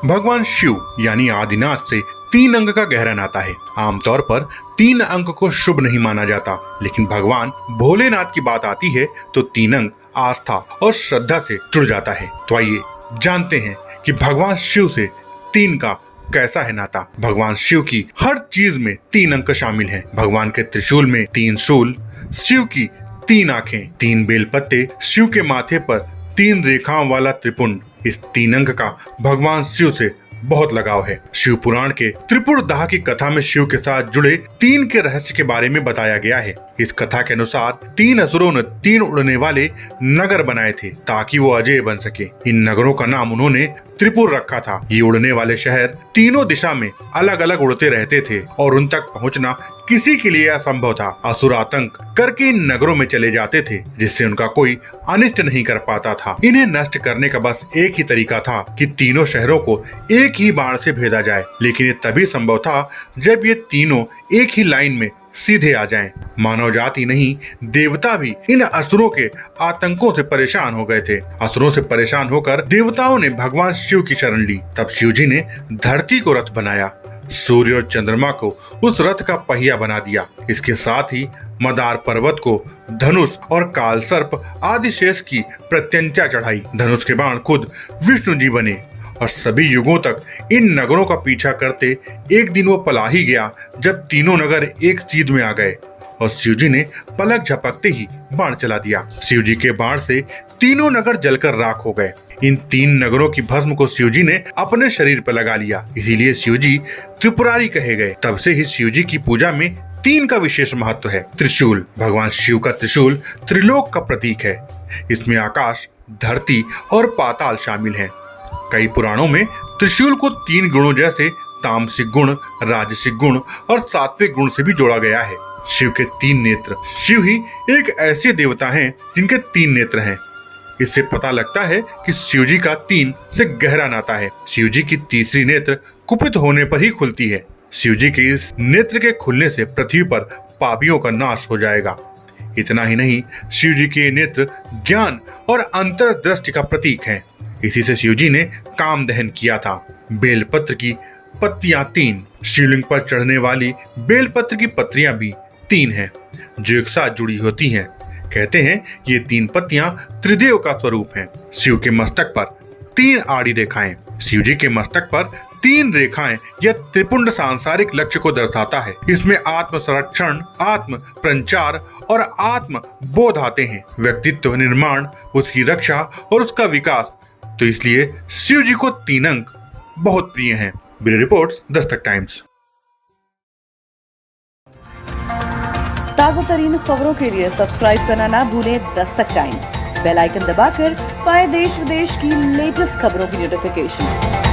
भगवान शिव यानी आदिनाथ से 3 अंक का गहरा नाता है। आमतौर पर 3 अंक को शुभ नहीं माना जाता, लेकिन भगवान भोलेनाथ की बात आती है तो 3 अंक आस्था और श्रद्धा से जुड़ जाता है। तो आइए जानते हैं कि भगवान शिव से 3 का कैसा है नाता। भगवान शिव की हर चीज में 3 अंक शामिल हैं। भगवान के त्रिशूल में 3 शूल, शिव की 3 आंखें, 3 बेलपत्ते, शिव के माथे पर 3 रेखाओं वाला त्रिपुंड। इस 3 अंक का भगवान शिव से बहुत लगाव है। शिव पुराण के त्रिपुर दाह की कथा में शिव के साथ जुड़े 3 के रहस्य के बारे में बताया गया है। इस कथा के अनुसार 3 असुरों ने 3 उड़ने वाले नगर बनाए थे ताकि वो अजय बन सके। इन नगरों का नाम उन्होंने त्रिपुर रखा था। ये उड़ने वाले शहर तीनों दिशा में अलग अलग उड़ते रहते थे और उन तक पहुंचना किसी के लिए असंभव था। असुर आतंक करके इन नगरों में चले जाते थे जिससे उनका कोई अनिष्ट नहीं कर पाता था। इन्हें नष्ट करने का बस एक ही तरीका था कि तीनों शहरों को एक ही बाण से भेदा जाए, लेकिन ये तभी संभव था जब ये तीनों एक ही लाइन में सीधे आ जाएं। मानव जाति नहीं, देवता भी इन असुरों के आतंकों से परेशान हो गए थे। असुरों से परेशान होकर देवताओं ने भगवान शिव की शरण ली। तब शिव जी ने धरती को रथ बनाया, सूर्य और चंद्रमा को उस रथ का पहिया बना दिया। इसके साथ ही मदार पर्वत को धनुष और काल सर्प आदि शेष की प्रत्यंचा चढ़ाई। धनुष के बाण खुद विष्णु जी बने और सभी युगों तक इन नगरों का पीछा करते एक दिन वो पला ही गया जब तीनों नगर एक सीध में आ गए और शिव जी ने पलक झपकते ही बाण चला दिया। शिव जी के बाण से तीनों नगर जलकर राख हो गए। इन 3 नगरों की भस्म को शिव जी ने अपने शरीर पर लगा लिया, इसीलिए शिव जी त्रिपुरारी कहे गए। तब से ही शिव जी की पूजा में 3 का विशेष महत्व है। त्रिशूल, भगवान शिव का त्रिशूल त्रिलोक का प्रतीक है। इसमें आकाश, धरती और पाताल शामिल हैं। कई पुराणों में त्रिशूल को 3 गुणों जैसे तामसिक गुण, राजसिक गुण और सात्विक गुण से भी जोड़ा गया है। शिव के 3 नेत्र, शिव ही एक ऐसे देवता हैं जिनके 3 नेत्र हैं। इससे पता लगता है कि शिव जी का 3 से गहरा नाता है। शिव जी की तीसरी नेत्र कुपित होने पर ही खुलती है। शिव जी के इस नेत्र के खुलने से पृथ्वी पर पापियों का नाश हो जाएगा। इतना ही नहीं, शिव जी के नेत्र ज्ञान और अंतर्दृष्टि का प्रतीक है। इसी से शिव जी ने काम दहन किया था। बेलपत्र की पत्तियां 3, शिवलिंग पर चढ़ने वाली बेलपत्र की पत्तियां भी 3 हैं जो एक साथ जुड़ी होती हैं। कहते हैं ये 3 पत्तियां त्रिदेव का स्वरूप हैं। शिव के मस्तक पर 3 आड़ी रेखाएं, शिव जी के मस्तक पर 3 रेखाएं यह त्रिपुंड सांसारिक लक्ष्य को दर्शाता है। इसमें आत्म संरक्षण, आत्म प्रचार और आत्म बोध आते हैं। व्यक्तित्व निर्माण, उसकी रक्षा और उसका विकास। तो इसलिए शिव जी को 3 अंक बहुत प्रिय हैं। Bureau report, Dastak times. ताजा तरीन खबरों के लिए सब्सक्राइब करना ना भूलें दस्तक टाइम्स। बेल आइकन दबाकर पाएं देश विदेश की लेटेस्ट खबरों की नोटिफिकेशन।